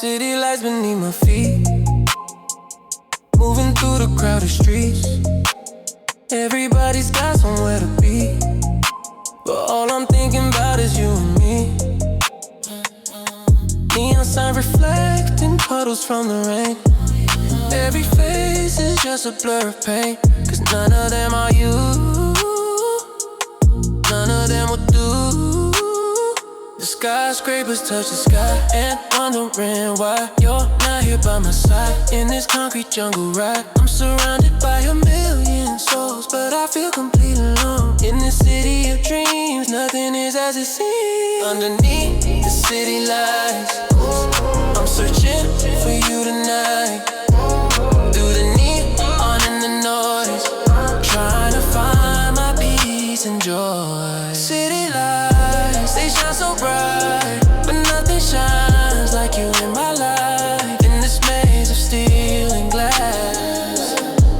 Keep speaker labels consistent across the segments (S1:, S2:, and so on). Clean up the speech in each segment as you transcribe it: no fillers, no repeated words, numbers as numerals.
S1: City lights beneath my feet, moving through the crowded streets. Everybody's got somewhere to be, but all I'm thinking about is you and me. Neon sign reflecting puddles from the rain. Every face is just a blur of pain, 'cause none of them are you. None of them will do. The skyscrapers touch the sky, and wondering why you're not here by my side. In this concrete jungle ride, I'm surrounded by a million souls, but I feel complete alone. In this city of dreams, nothing is as it seems. Underneath the city lights, I'm searching for you tonight. Through the neon and the noise, trying to find my peace and joy. City lights, they shine so bright, but nothing shines like you in my life. In this maze of steel and glass,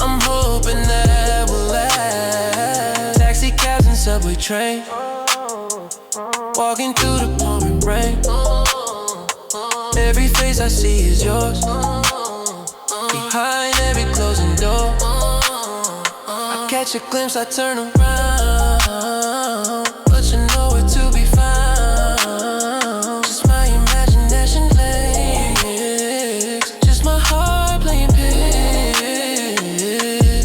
S1: I'm hoping that will last. Taxi cabs and subway trains, walking through the pouring rain. Every face I see is yours, behind every closing door. I catch a glimpse, I turn around, but you're nowhere to be found. Just my imagination lakes, just my heart playing pigs.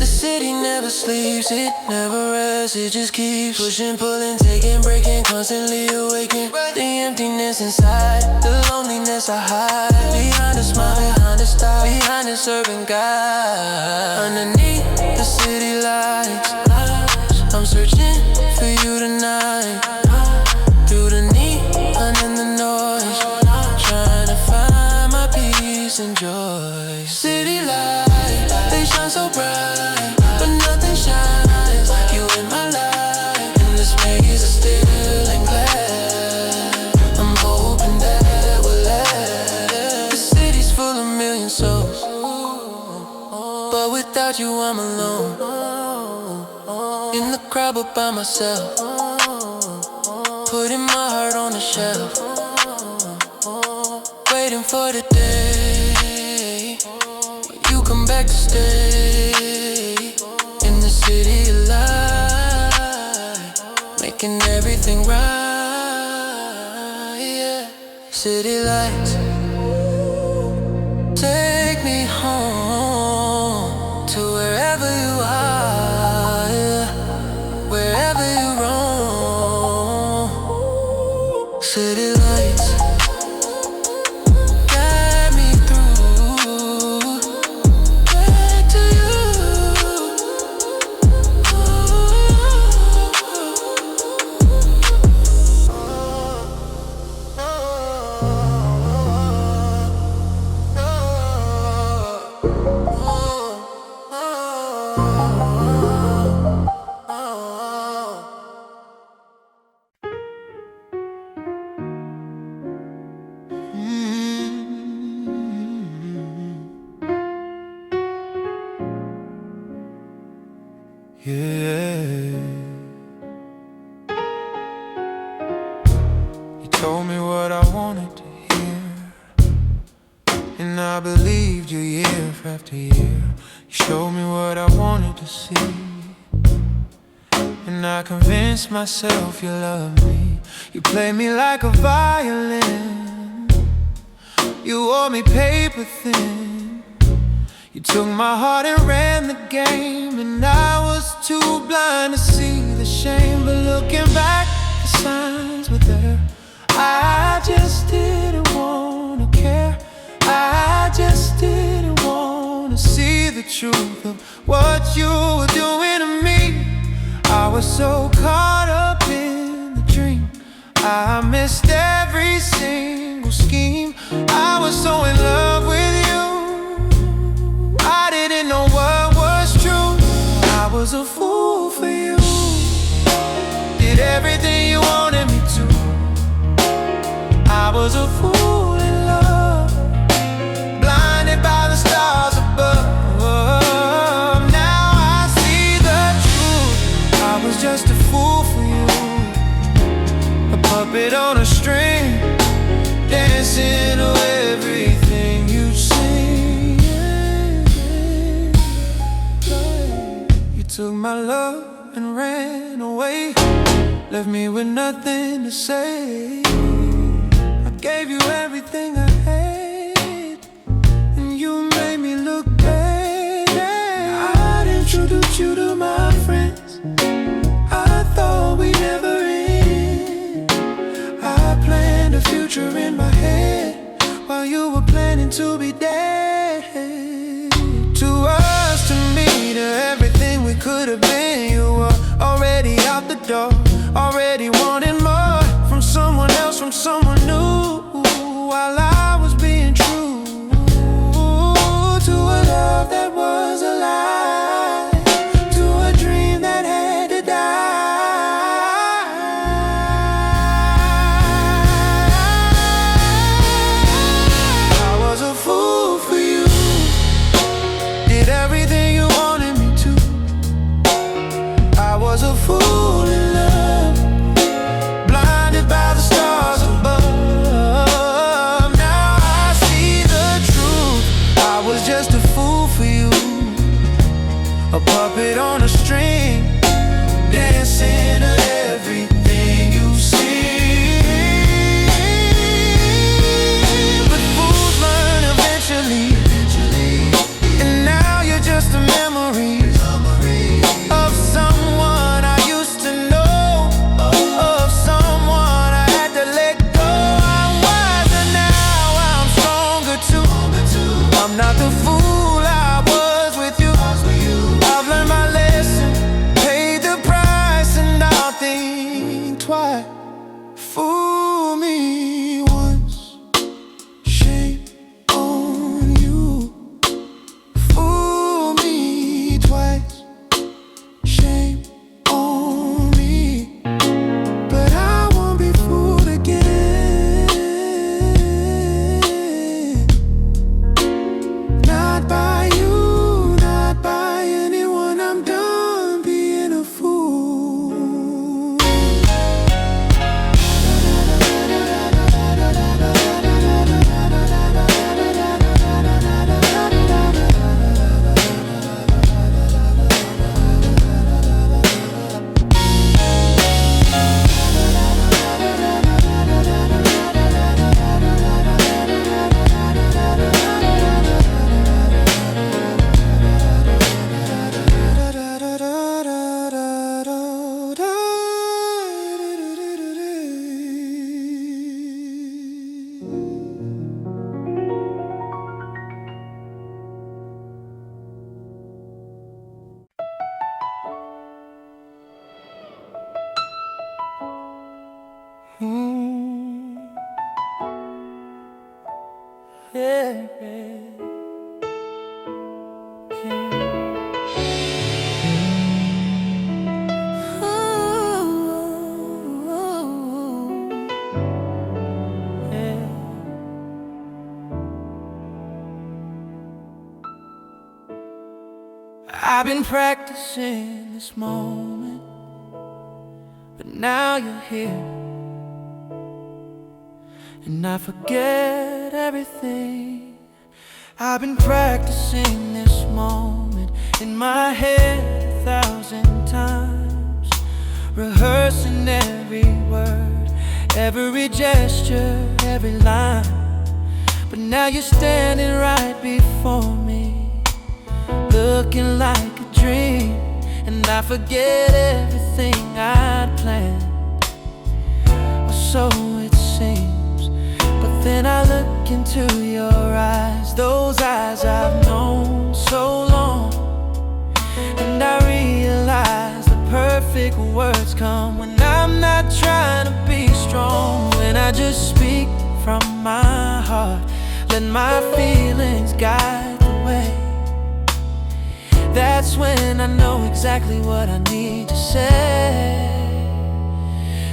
S1: The city never sleeps, it never rests, it just keeps pushing, pulling, taking, breaking, constantly awaking. The emptiness inside, the loneliness I hide, behind a smile, behind a style, behind this urban guy. Underneath the city lights, I'm searching for you tonight. Through the neon and the noise, trying to find my peace and joy. City lights, they shine so bright, but nothing shines like you in my life. In this maze of steel and glass, I'm hoping that will last. The city's full of million souls, but without you I'm alone. In the crowd but by myself, putting my heart on the shelf, waiting for the day when you come back to stay. In the city of light, making everything right, yeah. City lights, take me home to wherever you are, yeah. Wherever you roam. City lights, guide me through, back to you.
S2: Yeah. You told me what I wanted to hear, and I believed you year after year. You showed me what I wanted to see, and I convinced myself you loved me. You played me like a violin, you wore me paper thin. You took my heart and ran the game, and I was too blind to see the shame. But looking back, the signs were there. I just didn't wanna care, I just didn't wanna see the truth of what you were doing to me. I was so caught up in the dream, I missed every single scheme. I was so in love with you, I didn't know what was true. I was a fool for you, did everything you wanted me to. I was a fool in love, blinded by the stars above. Now I see the truth, I was just a fool for you, a puppet on a string, dancing to everything. took my love and ran away, left me with nothing to say. I gave you everything I had, and you made me look bad. I'd introduce you to my friends, I thought we'd never end. I planned a future in my head while you were planning to be dead. To us, to me, to everything we could have been, you were already out the door, already wanting more from someone else, from someone new, while I was being true to a love that was a lie, to a dream that had to die. I was a fool for you, did everything you wanted me to. I was a fool in love, blinded by the stars above. Now I see the truth, I was just a fool for you, a puppet on a string, dancing to everything you see. But fools learn eventually, and now you're just a memory of someone I used to know, of someone I had to let go. I'm wiser now, I'm stronger too. I'm not the fool I was with you. I've learned my lesson, paid the price, and I'll think twice. Fool me once, shame on you. Fool me twice, shame on me. But I won't be fooled again, not by you, not by anyone. I'm done being a fool. Yeah, I've been practicing this moment, but now you're here, and I forget everything. I've been practicing this moment in my head 1,000 times, rehearsing every word, every gesture, every line. But now you're standing right before me, looking like a dream, and I forget everything I'd planned, or so it seems. But then I look into your eyes, those eyes I've known so long, and I realize the perfect words come when I'm not trying to be strong, when I just speak from my heart, let my feelings guide the way. That's when I know exactly what I need to say.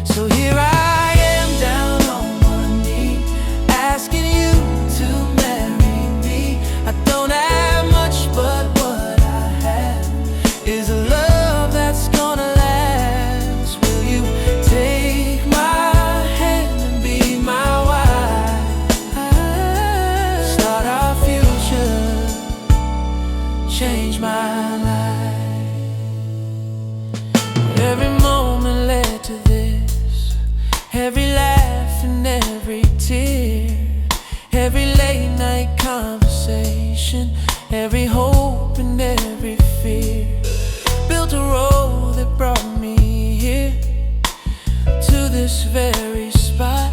S2: So here I am down on one knee, asking you to marry me. I don't have much, but what I have is a love that's gonna last. Will you take my hand and be my wife? Start our future, change my life.
S1: every hope and every fear. Built a road that brought me here, to this very spot,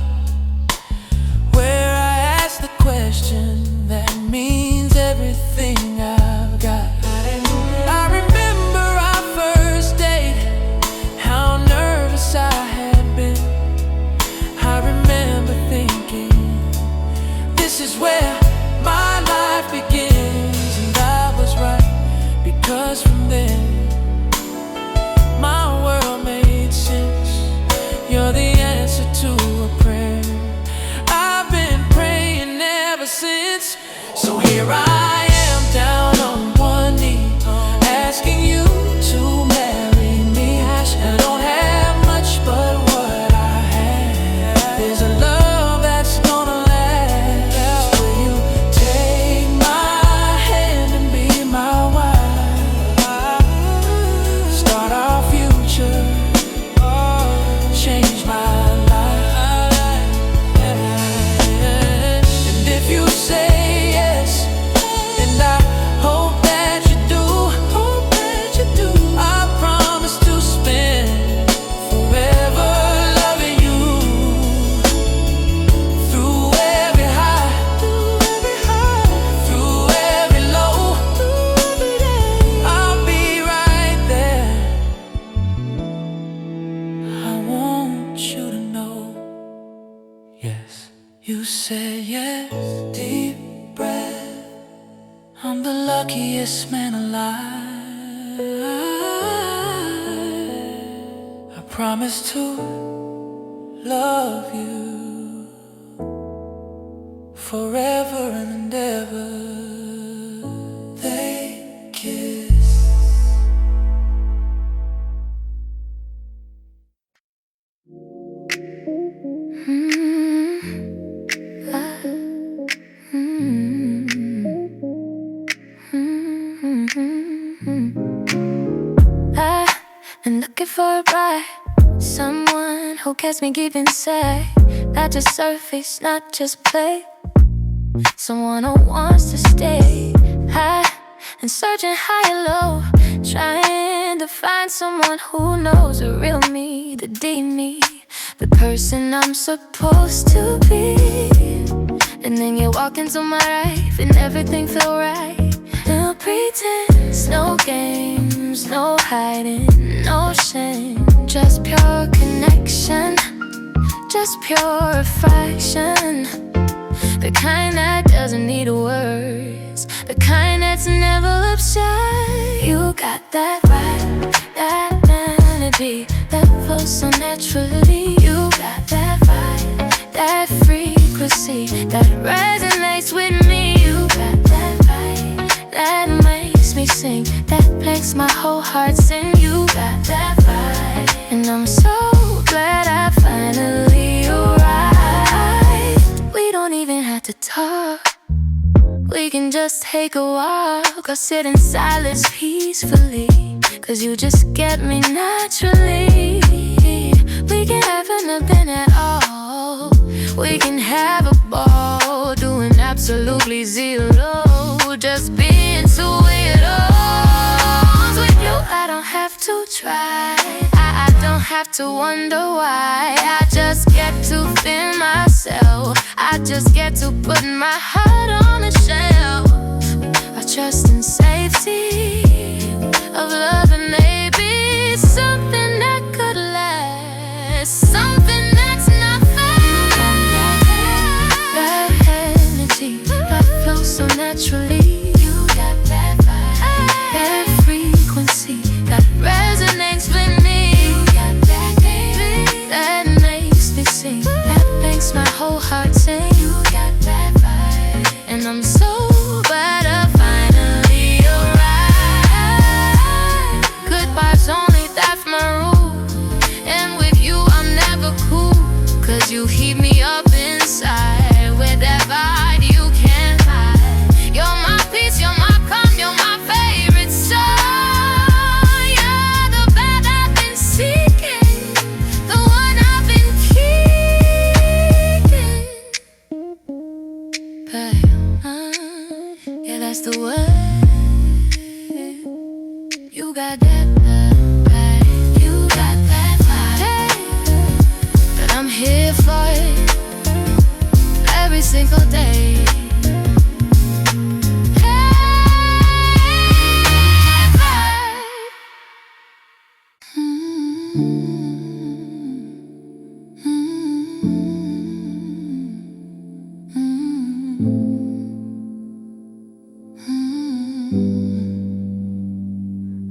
S1: where I ask the question that means everything I've got. I remember our first date, how nervous I had been. I remember thinking, this is where my life begins. And I was right, because from then my world made sense. You're the answer to a prayer I've been praying ever since. So here I am, down on one knee, asking you to marry me. I don't have much, but what I have is a love that's gonna last. Will you take my hand and be my wife? Start our future, change my life. And if you say yes, and I hope that you do, I promise to spend forever loving you. Through every high, through every low, I'll be right there. I want you to know, yes, you said yes. Deep breath, I'm the luckiest man alive. I promise to love you forever and ever. They kiss.
S3: I'm looking for a bride, someone who gets me deep inside, not just surface, not just play. Someone who wants to stay high and searching high and low, trying to find someone who knows the real me, the deep me, the person I'm supposed to be. And then you walk into my life and everything felt right. No pretense, no games, no hiding, no shame. Just pure connection, just pure affection. The kind that doesn't need words, the kind that's never looks shy. You got that vibe, that melody, that flows so naturally. You got that vibe, that frequency, that resonates with me. You got that vibe, that makes me sing, that makes my whole heart sing. You got that vibe, and I'm so glad I finally arrived. We don't even have to talk, we can just take a walk or sit in silence peacefully, 'cause you just get me naturally. We can have nothing at all, we can have a ball, doing absolutely zero, just being two weirdos. With you I don't have to try, I don't have to wonder why. I just get to feel myself, I just get to put my heart on the shelf. I trust in safety of love, and maybe something that could last, something that's not fair. That energy that flows so naturally. You got that vibe, that frequency that resonates with me. You got that baby, that makes me sing, that makes my whole heart sing. You got that vibe, and I'm so glad I finally arrived. You got that vibe, you got that vibe that I'm here for every single day.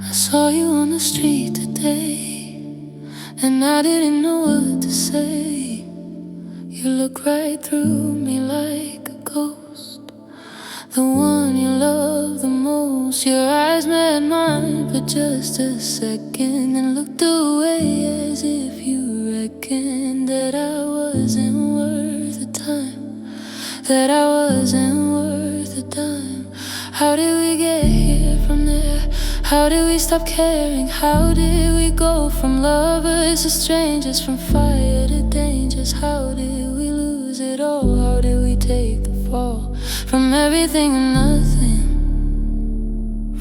S3: I saw you on the street today, and I didn't know what to say. You look right through me like a ghost, the one you love the most. Your eyes met mine for just a second and looked away as if you reckoned that I wasn't worth the time, that I wasn't worth the time. How did we get here from there? How did we stop caring? How did we go from lovers to strangers, from fire to dangers? How did we lose it all? How did we take the fall from everything and nothing,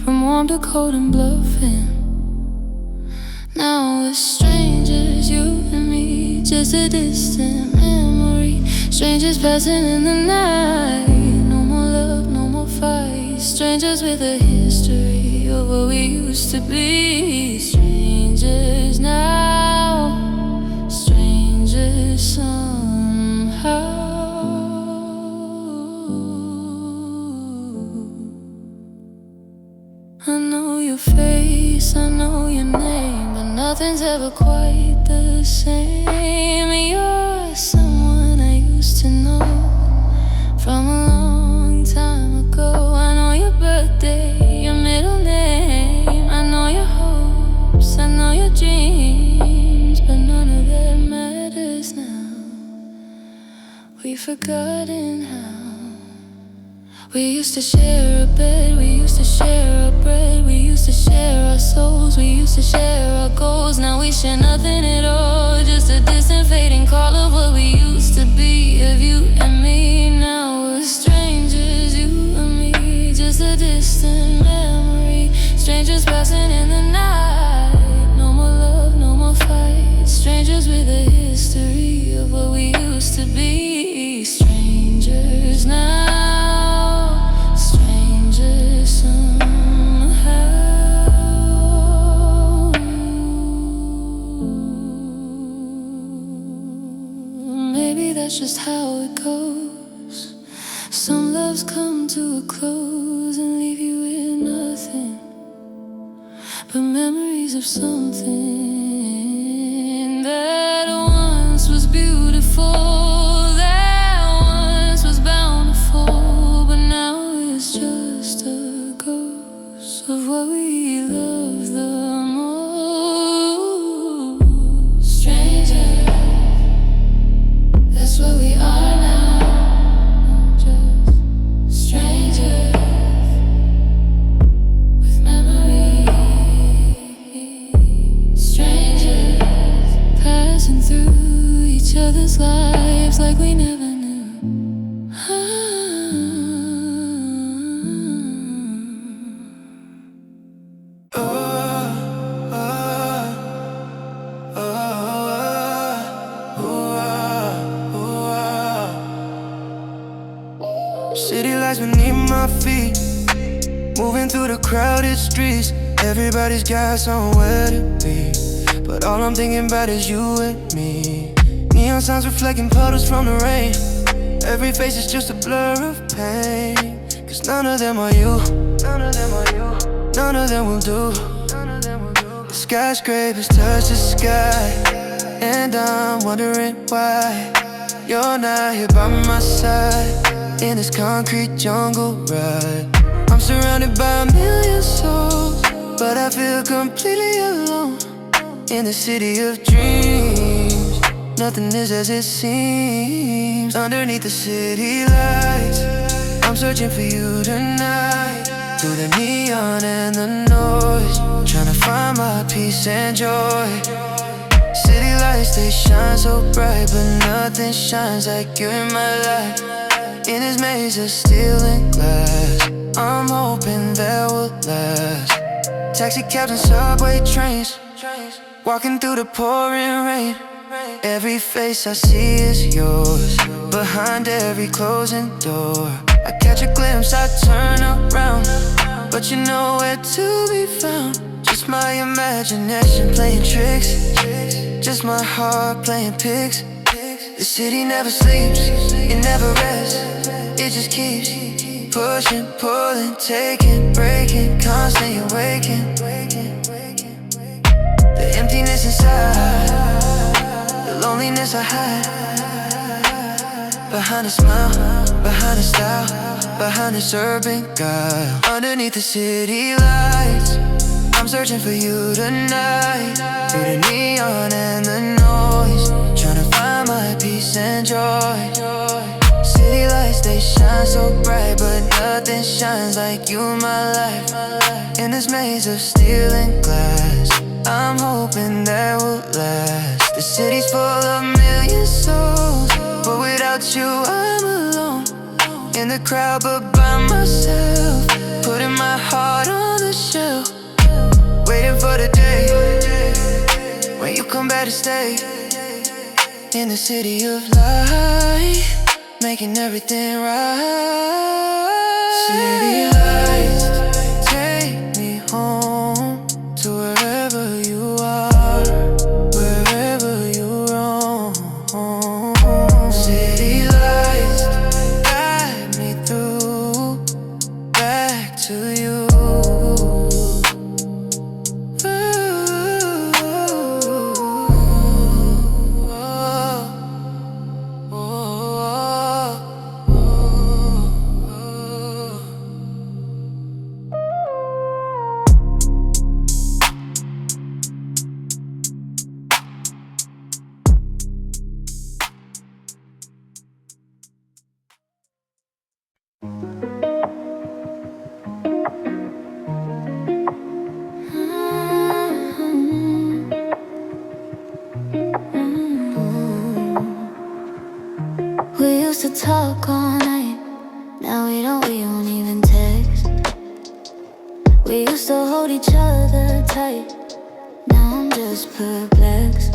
S3: from warm to cold and bluffing? Now we're strangers, you and me, just a distant memory. Strangers passing in the night. No more love, no more fight. Strangers with a history of what we used to be. Strangers now, strangers somehow. I know your face, I know your name, but nothing's ever quite the same. You're someone I used to know from a long time ago. I know your birthday, your middle name, I know your hopes, I know your dreams, but none of that matters now. We've forgotten how we used to share a bed, we used to share our bread, we used to share our souls, we used to share our goals. Now we share nothing at all, just a distant fading call of what we used to be, of you and me. Now we're strangers, you and me, just a distant memory. Strangers passing in the night. No more love, no more fight. Strangers with a history of what we used to be. Strangers now, strangers somehow. Maybe that's just how it goes. Some loves come to a close and leave you with nothing but memories of something that once was beautiful, that once was bountiful, but now it's just a ghost of what we love the most. Stranger, that's what we are now. Just strangers with memories. Strangers passing through each other's lives like we never knew.
S1: City lights beneath my feet, moving through the crowded streets. Everybody's got somewhere to be, but all I'm thinking about is you and me. Neon signs reflecting puddles from the rain. Every face is just a blur of pain, 'cause none of them are you, none of them are you, none of them will do. The skyscrapers touch the sky, and I'm wondering why you're not here by my side in this concrete jungle ride. I'm surrounded by a million souls, but I feel completely alone in the city of dreams. Nothing is as it seems underneath the city lights. I'm searching for you tonight, through the neon and the noise, trying to find my peace and joy. City lights, they shine so bright, but nothing shines like you in my life. In this maze of steel and glass, I'm hoping that will last. Taxi cabs and subway trains, walking through the pouring rain. Every face I see is yours, behind every closing door. I catch a glimpse, I turn around, but you're nowhere to be found. Just my imagination playing tricks, just my heart playing pics. The city never sleeps, it never rests, it just keeps pushing, pulling, taking, breaking, constantly awaking. The emptiness inside, the loneliness I hide, behind a smile, behind a style, behind this urban guile. Underneath the city lights, I'm searching for you tonight, through the neon and the noise, trying to find my peace and joy. City lights, they shine so bright, but nothing shines like you in my life. In this maze of steel and glass, I'm hoping that will last. The city's full of million souls, but without you I'm alone. In the crowd but by myself, putting my heart on the shelf, waiting for the day when you come back to stay. In the city of light, making everything right. City lights, take me home to wherever you are, wherever you roam. City lights, guide me through, back to you.
S3: We used to talk all night, now we don't even text. We used to hold each other tight, now I'm just perplexed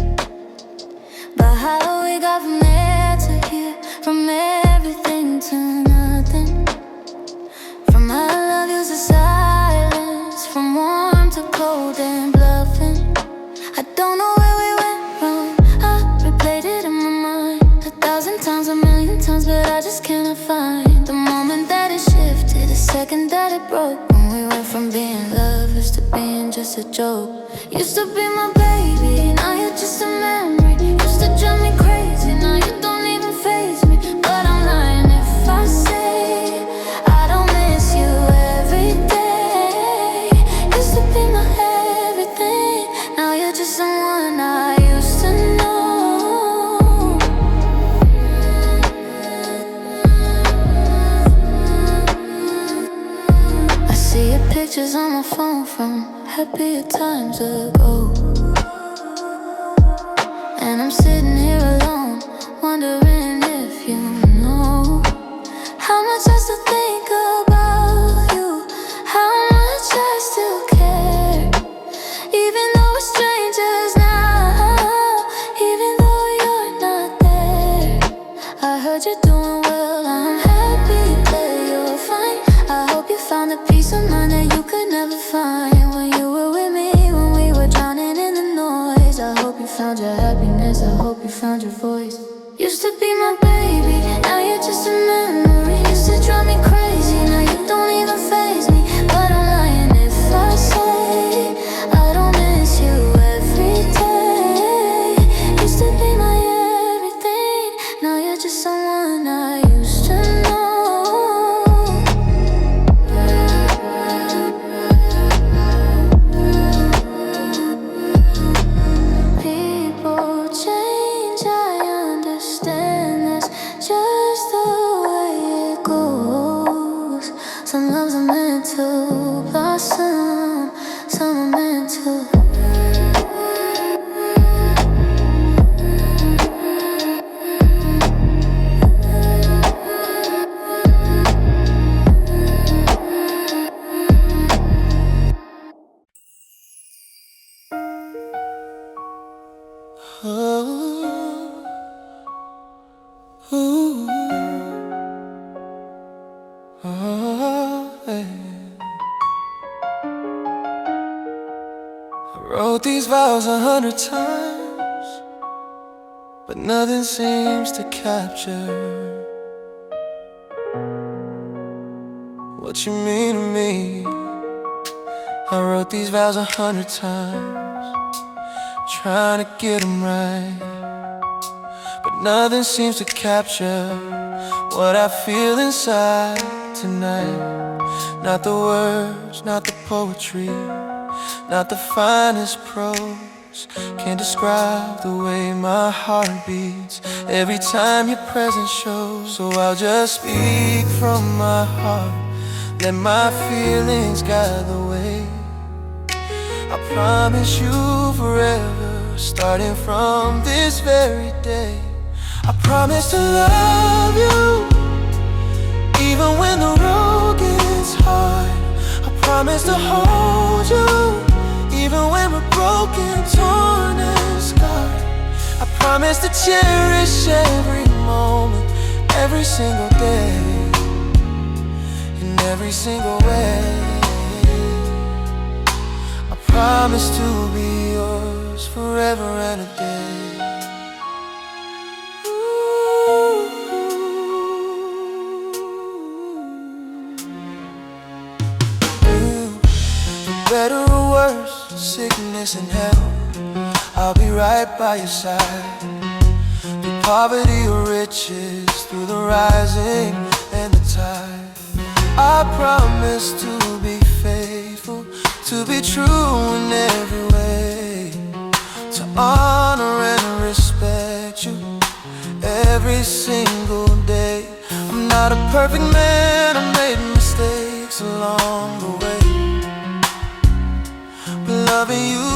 S3: by how we got from there to here, from everything to nothing, from I love yous to silence, from warm to cold and bluffing. I don't know where we went wrong, I replayed it in my mind 1,000 times, a million times, but I just cannot find the moment that it shifted, the second that it broke, when we went from being lovers to being just a joke. Used to be my baby, now you're just a memory. Used to drive me crazy, now you don't even faze me. But I'm lying if I say I don't miss you every day. Used to be my everything, now you're just someone I used to know. I see your pictures on my phone from happier times ago, and I'm sitting here alone, wondering if you know how much I still think about you, how much I still care. Even though we're strangers now, even though you're not there. I heard you're doing well, I'm happy that you're fine. I hope you found the peace of mind that you could never find when you were with me, when we were drowning in the noise. I hope you found your happiness, I hope you found your voice. Used to be my baby, now you're just a memory. Used to drive me crazy, now you don't even faze me. But I'm lying if I say I don't miss you every day. Used to be my everything, now you're just someone I used to know. People change, I understand this.
S1: Oh, ooh, oh, yeah. I wrote these vows 100 times, but nothing seems to capture what you mean to me. I wrote these vows 100 times, trying to get them right, but nothing seems to capture what I feel inside tonight. Not the words, not the poetry, not the finest prose can describe the way my heart beats every time your presence shows. So I'll just speak from my heart, let my feelings guide the way. I promise you forever, starting from this very day. I promise to love you, even when the road gets hard. I promise to hold you, even when we're broken, torn and scarred. I promise to cherish every moment, every single day, in every single way. I promise to be yours forever and a day. Better or worse, sickness and health, I'll be right by your side. Through poverty or riches, through the rising and the tide. I promise to be faithful, to be true in every way, to honor and respect you every single day. I'm not a perfect man, I made mistakes along the way, but loving you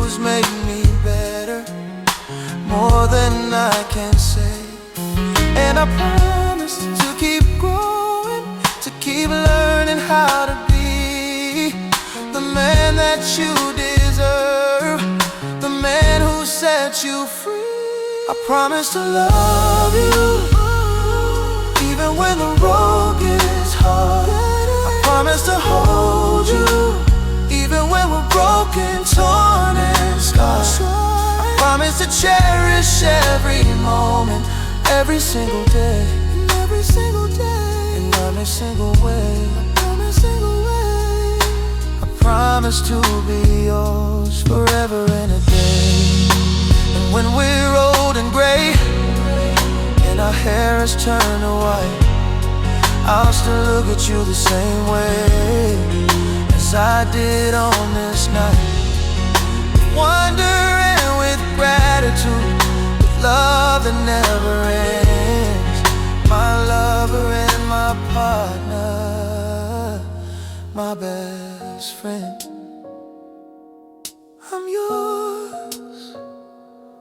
S1: has made me better, more than I can say. And I promise to keep growing, to keep learning how to be the man that you deserve, the man who set you free. I promise to love you, even when the road gets hard. I promise to hold you, even when we're broken, torn and scarred. I promise to cherish every moment, every single day, in every single day, in every single way. I promise to be yours forever and a day. And when we're old and gray, and our hair has turned to white, I'll still look at you the same way as I did on this night. With wonder and with gratitude, with love that never ends. My lover and my partner, my best friend. I'm yours,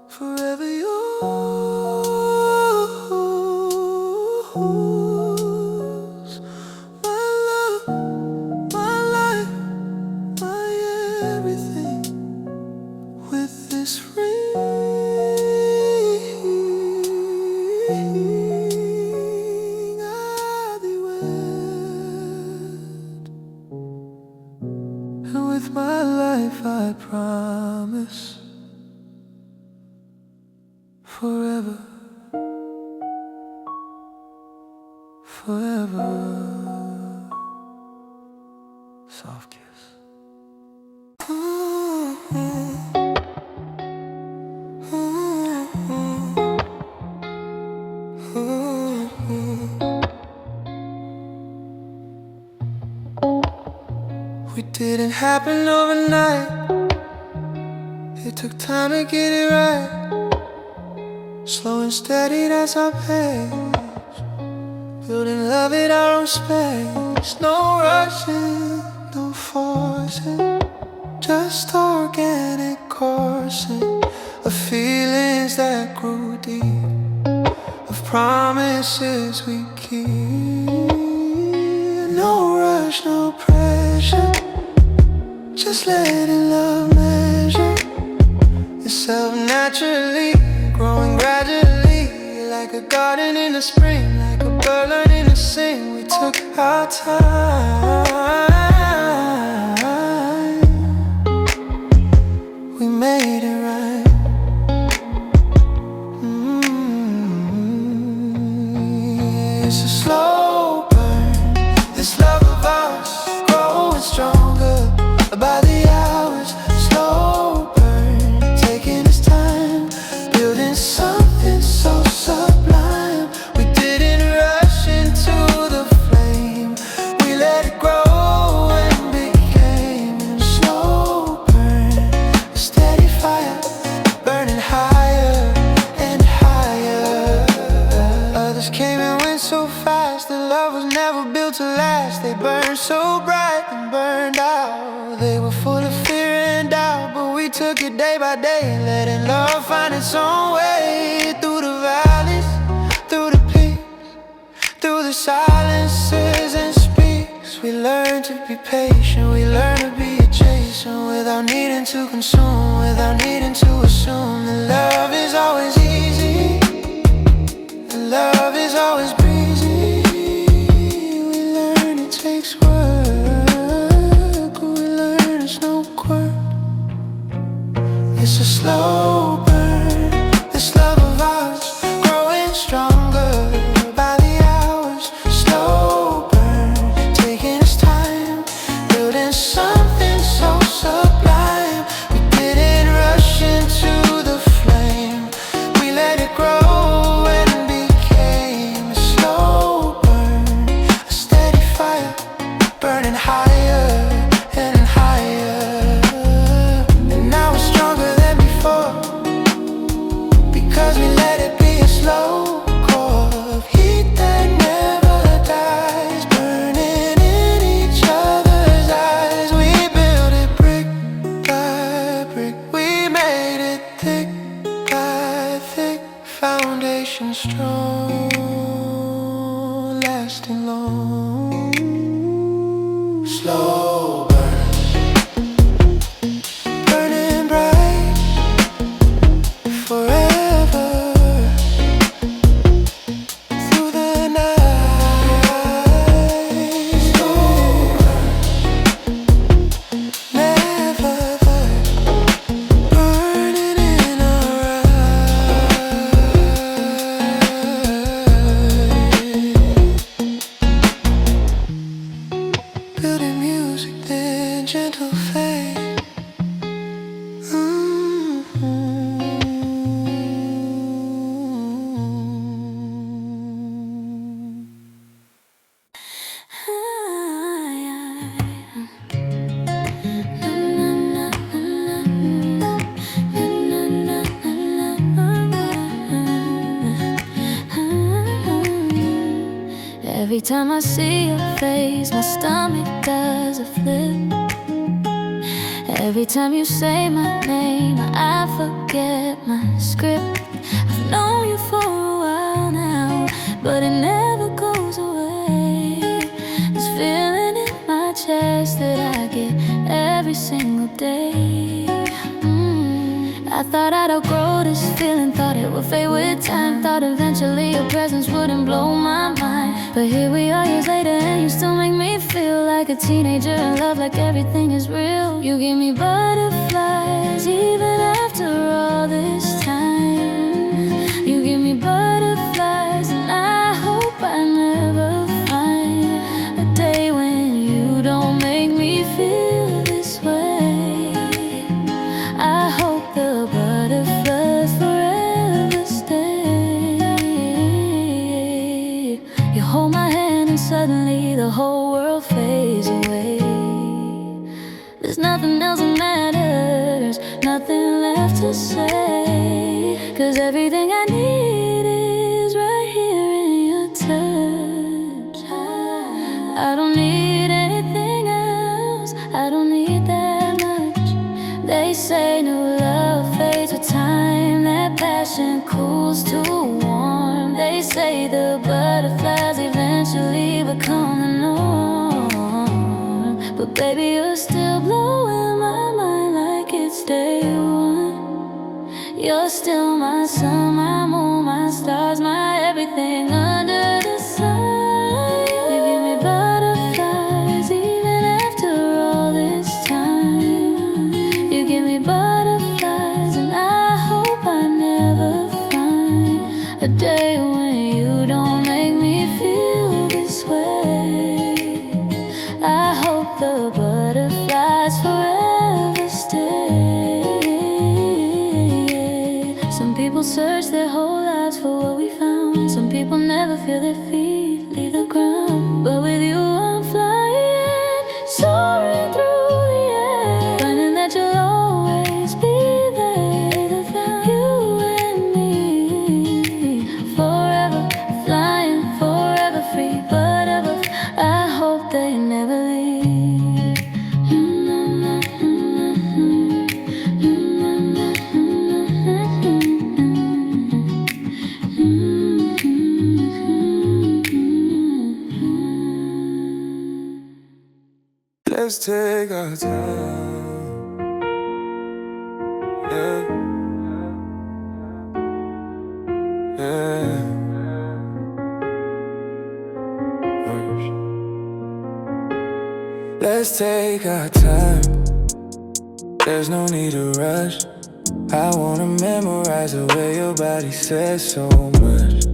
S1: forever yours. With my life I promise forever, forever. Soft kiss. We didn't happen overnight, it took time to get it right. Slow and steady, that's our pace, building love at our own space. No rushing, no forcing, just organic coursing of feelings that grew deep, of promises we keep. No rush, no pressure, just letting love measure itself naturally
S2: our time. We made it right. It's a slow burn. This love of ours growing stronger by the hours. Slow burn, taking its time, building something so sublime. We didn't rush into the flame. We let it grow and became a slow burn, a steady fire, burning higher and higher. Others came and went so fast. The love was never built to last. They burned so bright and burned out. They were full of fear and doubt, but we took it day by day, letting love find its own way. Through the valleys, through the peaks, through the silences and speaks. We learned to be patient, we learned to be adjacent, without needing to consume, without needing to assume that love is always easy, that love is always breezy. We learn it takes work, we learn it's no quirk. It's a slow burn, this love of ours growing stronger by the hours. Slow burn, taking its time, building something so sublime. We didn't rush into the flame. We let it grow and became a slow burn, a steady fire, burning higher and higher. And now we're stronger than before, because we let it be a slow core of heat that never dies, burning in each other's eyes. We built it brick by brick, we made it thick by thick, foundation strong, lasting long. Slow burn, burning bright forever, through the night. Slow burn, never burn, burning in our eyes. Building music, then gentle fade.
S3: Every time I see your face, my stomach does a flip. Every time you say my name, I forget my script. I've known you for a while now, but it never goes away. This feeling in my chest that I get every single day. I thought I'd outgrow this feeling, thought it would fade with time, thought eventually your presence wouldn't blow my mind. But here we are years later and you still make me feel like a teenager in love, like everything is real. You give me butterflies even after all this time. You give me butterflies and I hope I never find a day when you don't make me feel this way. I hope the butterflies forever stay. You hold my hand and suddenly the whole world fades away. There's nothing else that matters, nothing left to say, 'cause everything I need is right here in your touch. I don't need anything else, I don't need that much. They say new love fades with time, that passion cools too warm. They say the butterflies eventually become the norm. But baby, you're still blowing my mind like it's day one. You're still my sun, my moon, my stars, my everything under the sun. You give me feel their feet leave the ground. But with you I'm flying, soaring through the air, finding that you'll always be there to find you and me. Forever flying, forever free, but ever I hope they never leave.
S2: Let's take our time. Yeah. Yeah. Let's take our time. There's no need to rush. I wanna memorize the way your body says so much.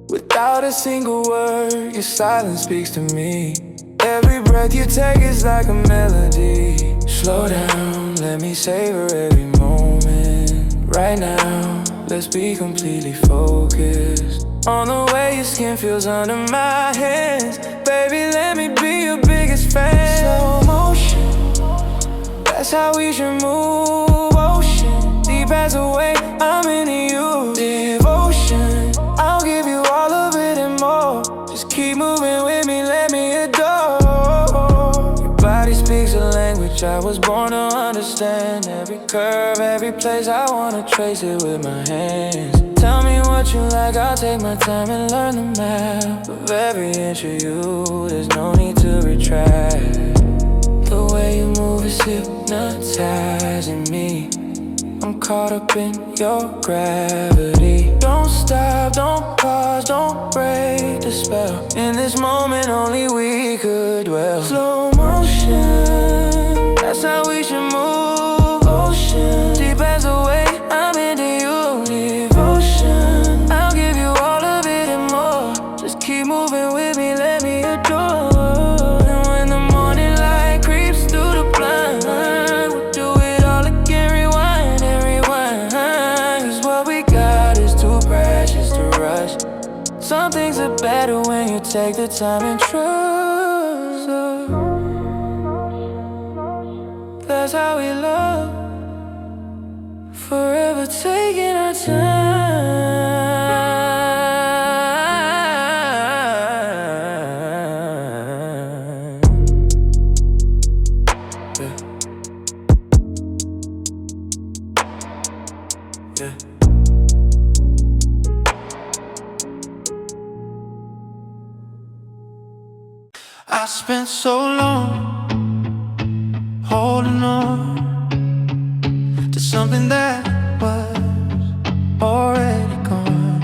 S2: Without a single word, your silence speaks to me. Every breath you take is like a melody. Slow down, let me savor every moment. Right now, let's be completely focused on the way your skin feels under my hands. Baby, let me be your biggest fan. Slow motion, that's how we should move. Ocean, deep as a wave, I'm into you. Devotion, I'll give you all of it and more. Just keep moving with me, let me adore. Your body speaks a language I was born to understand. Every curve, every place, I wanna trace it with my hands. Tell me what you like, I'll take my time and learn the map of every inch of you. There's no need to retract. The way you move is hypnotizing me. I'm caught up in your gravity. Don't stop, don't pause, don't break the spell. In this moment only we could dwell. Slow motion, that's how we should move. Ocean, deep as a wave, I'm into you. Devotion, I'll give you all of it and more. Just keep moving with me, let me adore. And when the morning light creeps through the blind, we'll do it all again, rewind and rewind. 'Cause what we got is too precious to rush. Some things are better when you take the time and trust. That's how we love. Forever taking our time. Yeah. Yeah. I spent so long holding on to something that was already gone.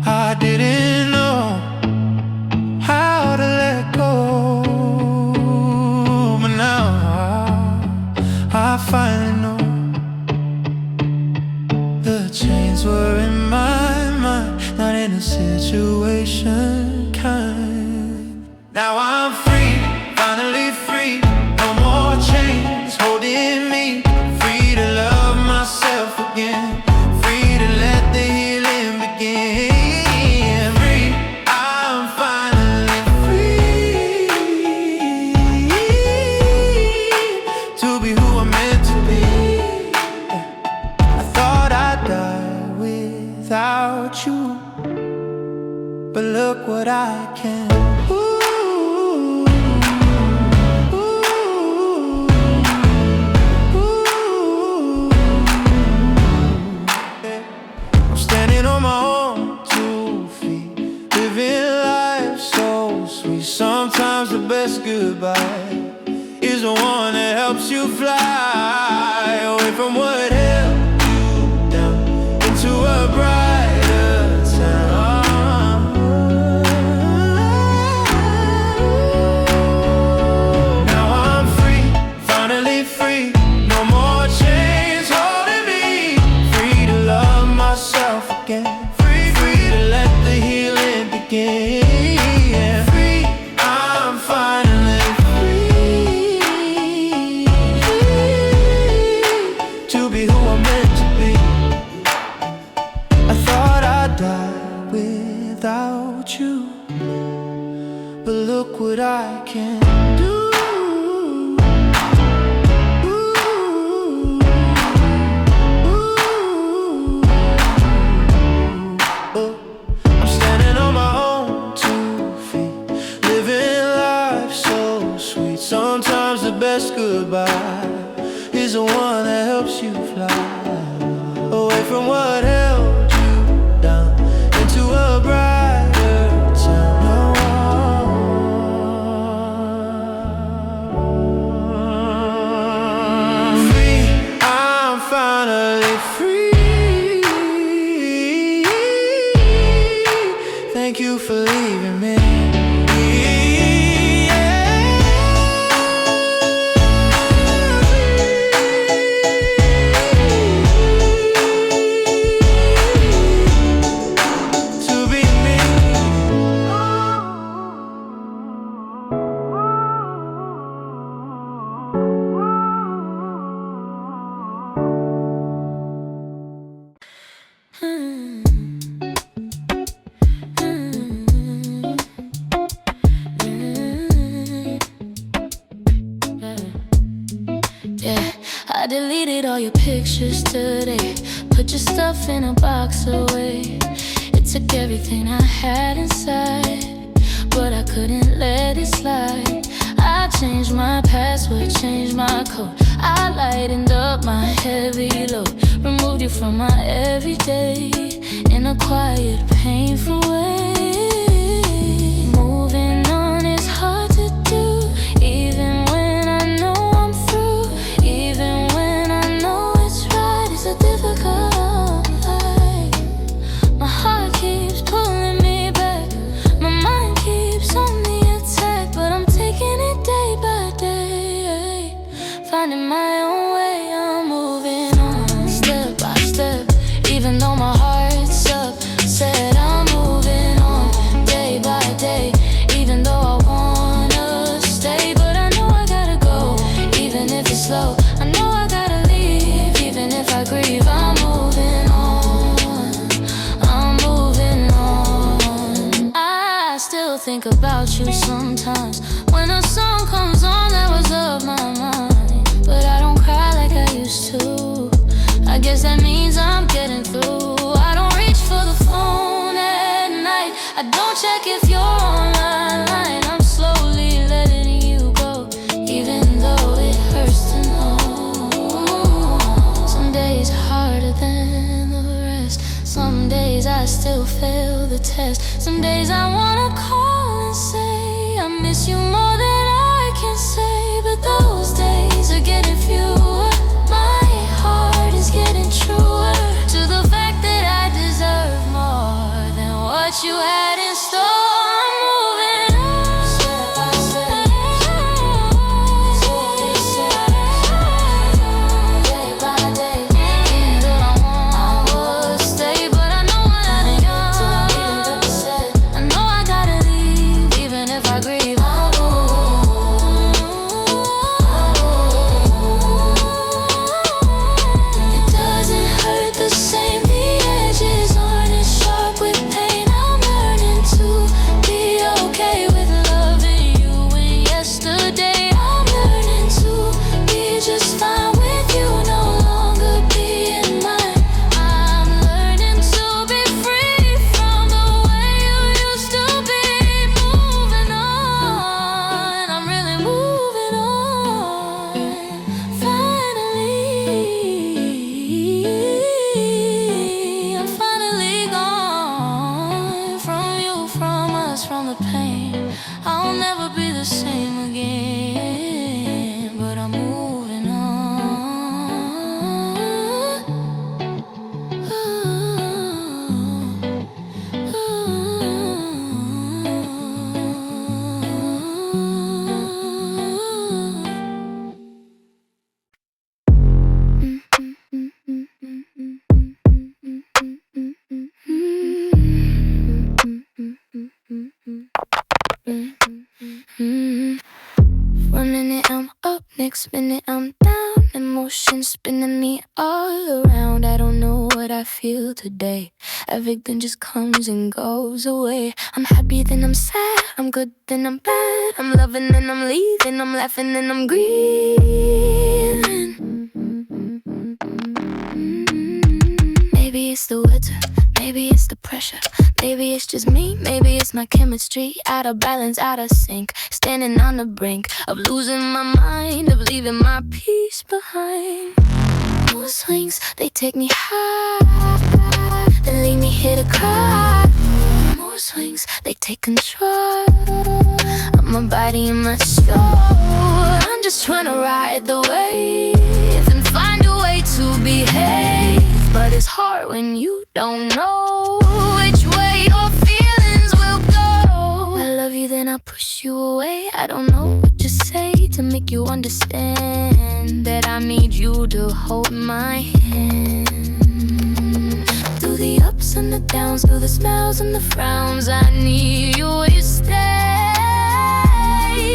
S2: I didn't know how to let go, but now I finally know. The chains were in my mind, not in a situation kind. Now I'm free, finally free. No more chains holding me. Free to love myself again. Free to let the healing begin. Free, I'm finally free to be who I'm meant to be. I thought I'd die without you, but look what I can. On my own 2 feet, living life so sweet. Sometimes the best goodbye is the one that helps you fly away from what held you down into a brighter town. Now I'm free, finally free. No more chains holding me. Free to love myself again. Free, free to let the healing begin. Free, I'm finally free to be who I'm meant to be. I thought I'd die with goodbye is the one that helps you fly away from what held you down into a brighter town. Free, I'm finally free. Thank you for leaving me.
S3: Yeah, I deleted all your pictures today. Put your stuff in a box away. It took everything I had inside, but I couldn't let it slide. I changed my password, changed my code. I lightened up my heavy load. Removed you from my everyday in a quiet, painful way. Moving on is hard to do, even when I know I'm through. Even when I know it's right, it's a difficult life. My heart keeps pulling me back. My mind keeps on the attack, but I'm taking it day by day. Finding my own way, I'm moving on step by step. Even though my heart's upset, I'm moving on day by day. Even though I wanna stay, but I know I gotta go. Even if it's slow, I know I gotta leave. Even if I grieve, I'm moving on. I'm moving on. I still think about you sometimes. When a song comes on that was of my mind, but I don't cry like I used to. I guess that means I'm getting through. I don't reach for the phone at night. I don't check if you're online. I'm slowly letting you go, even though it hurts to know. Some days harder than the rest. Some days I still fail the test. Some days I wanna call and say I miss you more than I can say, but those days are getting fewer. My heart is getting truer to the fact that I deserve more than what you had in store. I'm moving on step by step. Day by day. Even though I would stay, but I know I gotta go. I know I gotta leave, even if I grieve. It doesn't hurt the same. The edges aren't as sharp with pain. I'm learning to be okay with loving you. And yesterday I'm learning to be just fine with you no longer being mine. I'm learning to be free from the way you used to be. Moving on, I'm really moving on. Finally, I'm finally gone from you, from us, from the pain. I'll never be the same again, but I'm moving on. One minute I'm up, next minute I'm down. Emotions spinning me all around. I don't know what I feel today. Everything just comes and goes away. I'm happy, then I'm sad. I'm good, then I'm bad. I'm loving, then I'm leaving. I'm laughing, then I'm grieving. Maybe it's the weather, maybe it's the pressure. Maybe it's just me, maybe it's my chemistry. Out of balance, out of sync. Standing on the brink of losing my mind, of leaving my peace behind. Mood swings, they take me high, then leave me here to cry. Mood swings, they take control of my body and my soul. I'm just trying to ride the wave and find a way to behave. But it's hard when you don't know which way your feelings will go. I love you, then I push you away. I don't know what to say to make you understand that I need you to hold my hand. Through the ups and the downs, through the smiles and the frowns, I need you to stay.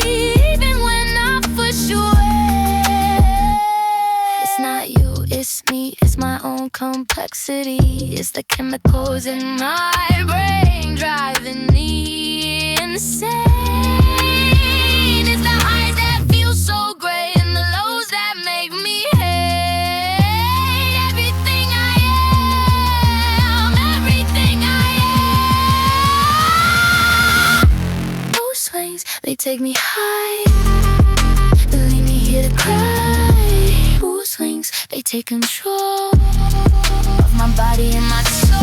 S3: Even when I push you away. It's not you, it's me, it's my own complexity. It's the chemicals in my brain driving me insane. It's the highs that feel so great and the lows that make me hate everything I am, everything I am. Those swings, they take me high, they leave me here to cry. Mood swings, they take control of my body and my soul.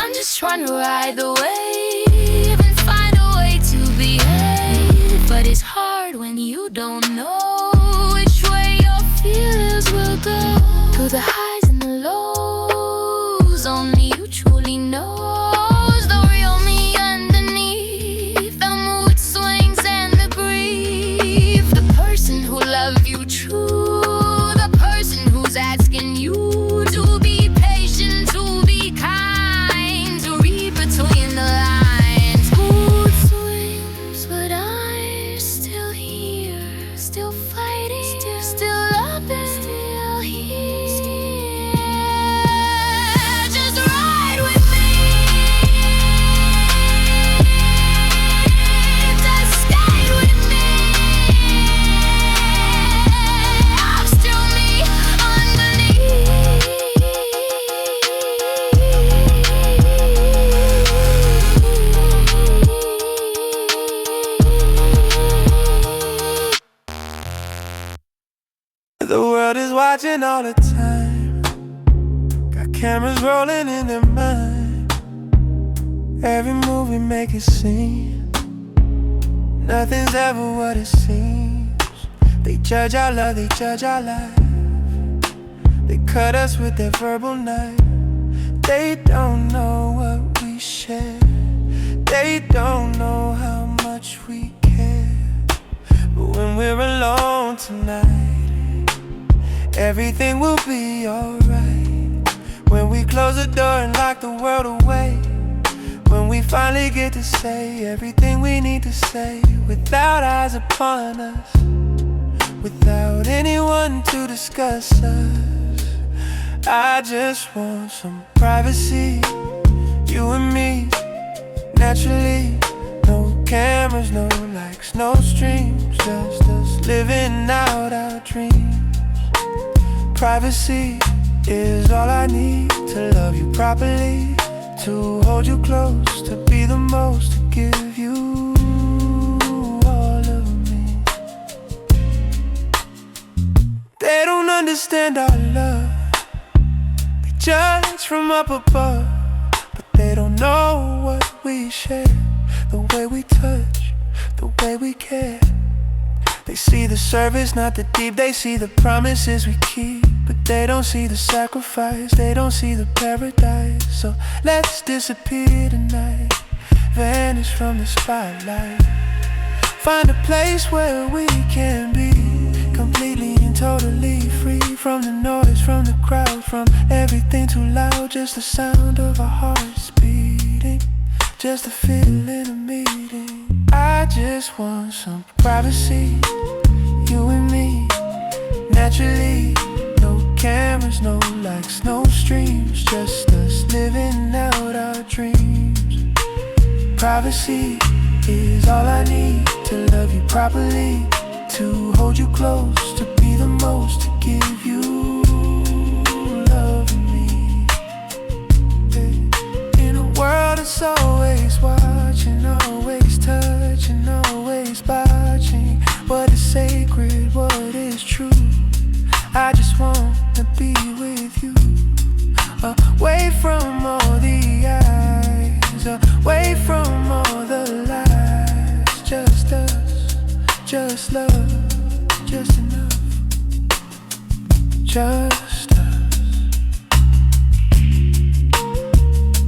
S3: I'm just trying to ride the wave and find a way to behave. But it's hard when you don't know which way your feelings will go. Through the highs and the lows, only you truly knows the real me underneath the mood swings and the grief. The person who loves you true, the person who's asking you to be patient, to be kind, to read between the lines. Mood swings, but I'm still here, still fighting, still loving, still here. Just ride with me, just stay with me. I'm still me underneath.
S2: The world is watching all the time. Got cameras rolling in their mind. Every move we make is seen. Nothing's ever what it seems. They judge our love, they judge our life. They cut us with their verbal knife. They don't know what we share. They don't know how much we care. But when we're alone tonight, everything will be alright. When we close the door and lock the world away, when we finally get to say everything we need to say, without eyes upon us, without anyone to discuss us. I just want some privacy, you and me, naturally. No cameras, no likes, no streams, just us living out our dreams. Privacy is all I need to love you properly, to hold you close, to be the most, to give you all of me. They don't understand our love, they judge from up above, but they don't know what we share, the way we touch, the way we care. They see the surface, not the deep. They see the promises we keep, but they don't see the sacrifice. They don't see the paradise. So let's disappear tonight, vanish from the spotlight. Find a place where we can be completely and totally free from the noise, from the crowd, from everything too loud. Just the sound of our hearts beating, just a feeling of meeting. I just want some privacy, you and me, naturally. No cameras, no likes, no streams, just us living out our dreams. Privacy is all I need to love you properly, to hold you close, to be the most, to give you love and me. In a world of true. I just wanna be with you, away from all the eyes, away from all the lies. Just us, just love, just enough. Just us,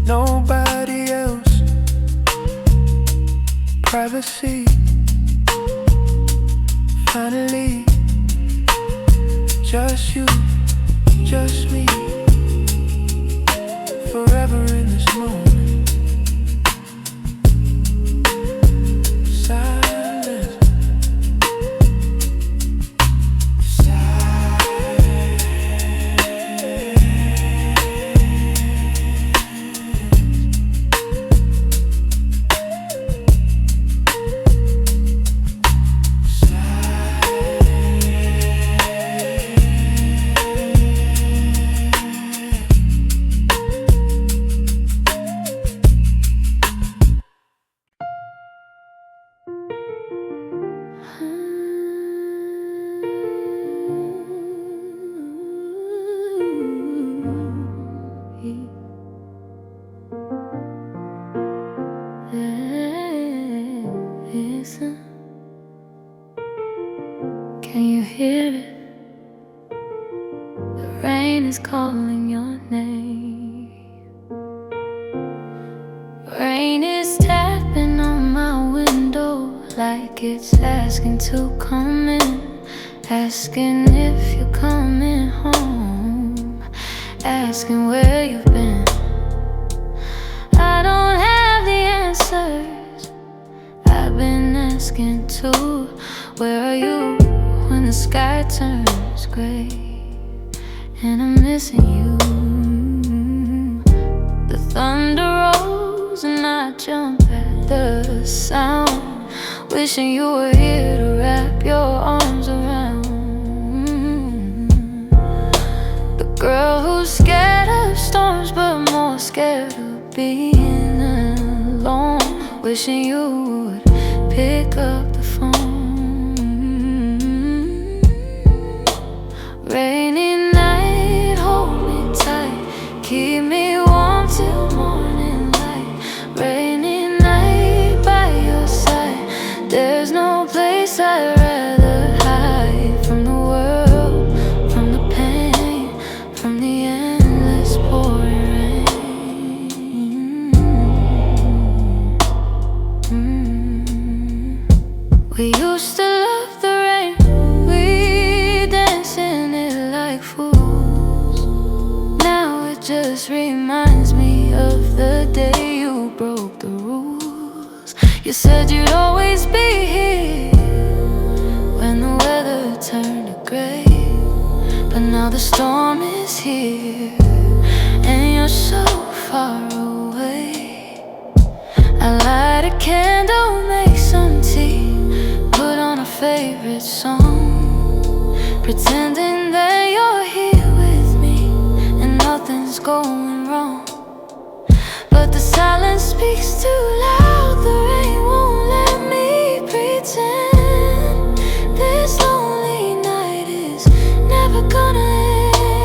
S2: nobody else. Privacy, finally. Just you, just me, forever in this moment. Silence,
S3: listen. Can you hear it? The rain is calling your name. Rain is tapping on my window like it's asking to come in, asking if you're coming home, asking where you've been. I don't have the answers. I've been asking too. Where are you when the sky turns gray and I'm missing you? The thunder rolls and I jump at the sound, wishing you were here to wrap your arms around. The girl who's scared of storms but more scared of being alone, wishing you would pick up the phone. Rainy night, hold me tight, keep me warm till morning light. Rainy night by your side, there's no place I'd rather hide from the world, from the pain, from the endless pouring rain. We used to love the rain, we dance in it like fools. Now it just reminds me of the day you broke the rules. You said you'd always be here when the weather turned to gray, but now the storm is here and you're so far away. I light a candle, make some tea, put on a favorite song, pretending that you're here with me and nothing's going wrong. But the silence speaks too loud, the rain won't let me pretend. This lonely night is never gonna end.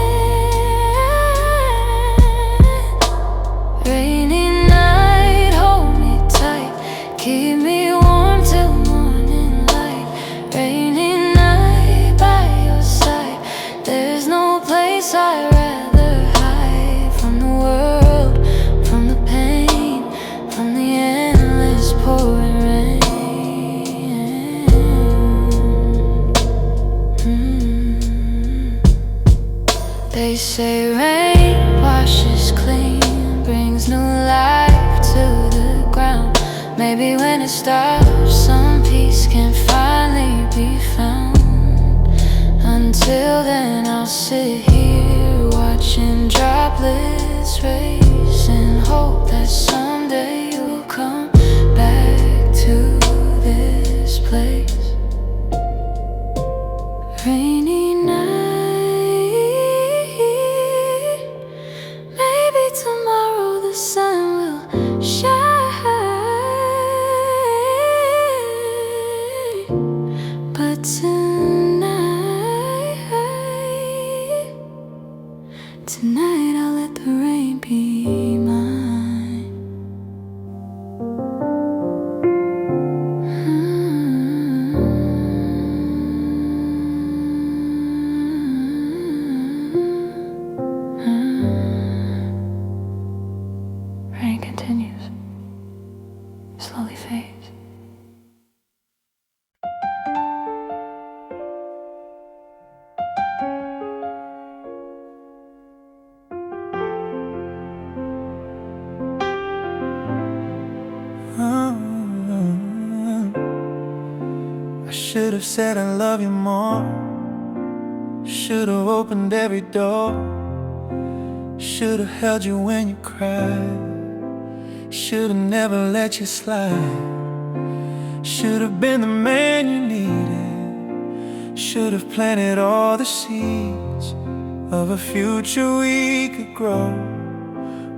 S3: Rainy night, hold me tight, keep me warm till morning light. Rainy night by your side, there's no place I'd rather hide from the world, from the pain, from the endless pouring rain. They say rain washes clean, brings new life to the ground. Maybe when it stops, some peace can finally be found. Until then, I'll sit here watching droplets race and hope that someday you'll come back to this place. Rainy night, maybe tomorrow the sun will shine, but tonight Tonight I'll let the rain be mine. Rain continues, slowly fades.
S2: I should have said I love you more. Should have opened every door. Should have held you when you cried. Should have never let you slide. Should have been the man you needed. Should have planted all the seeds of a future we could grow.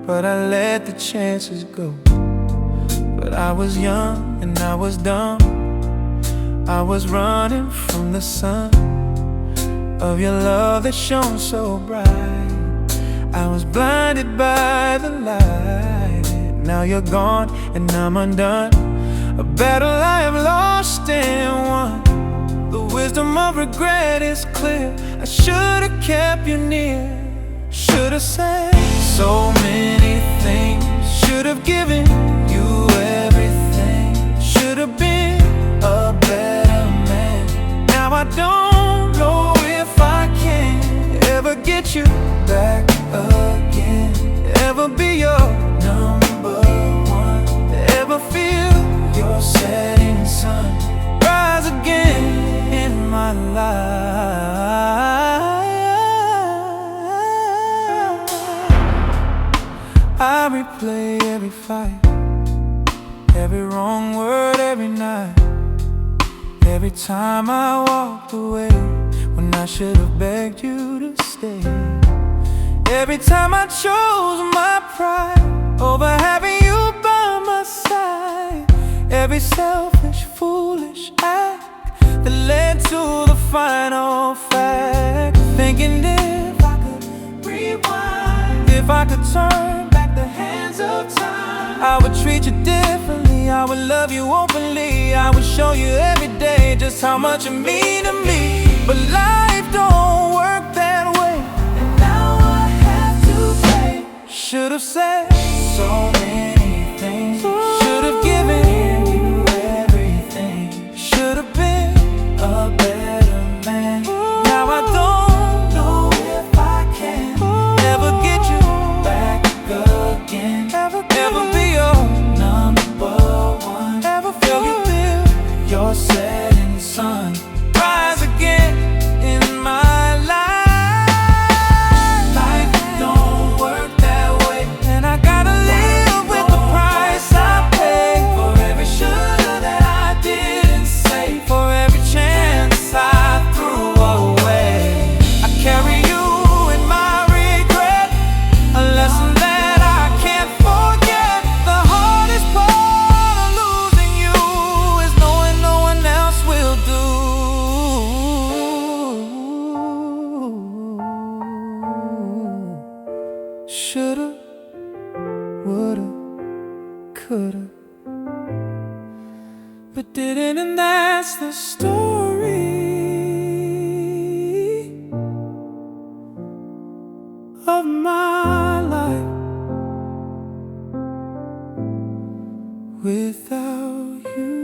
S2: But I let the chances go. But I was young and I was dumb. I was running from the sun of your love that shone so bright. I was blinded by the light. Now you're gone and I'm undone. A battle I have lost and won. The wisdom of regret is clear. I should have kept you near. Should have said so many things. Should have given you everything. Should have been a better man. Now I don't know if I can ever get you back again. Ever be your number one. Ever feel your setting sun rise again in my life. I replay every fight, every wrong word every night. Every time I walked away when I should have begged you to stay. Every time I chose my pride over having you by my side. Every selfish, foolish act that led to the final fact. Thinking if I could rewind, if I could turn back the hands of time, I would treat you differently, I would love you openly, I would show you every day just how much you mean to me. But life don't work that way, and now I have to pay. Should have said so many things. Should have given you everything. Should have been a better man. Now I don't know if I can ever get you back again. Ever be your number one. Ever feel your setting sun rise again in my life. Life don't work that way, and I gotta live with the price I pay for every shoulda that I didn't say, for every chance I threw away. I carry you in my regret, a lesson that I can't forget. The hardest part of losing you is knowing no one else will do. Shoulda, woulda, coulda, but didn't, and that's the story of my life without you.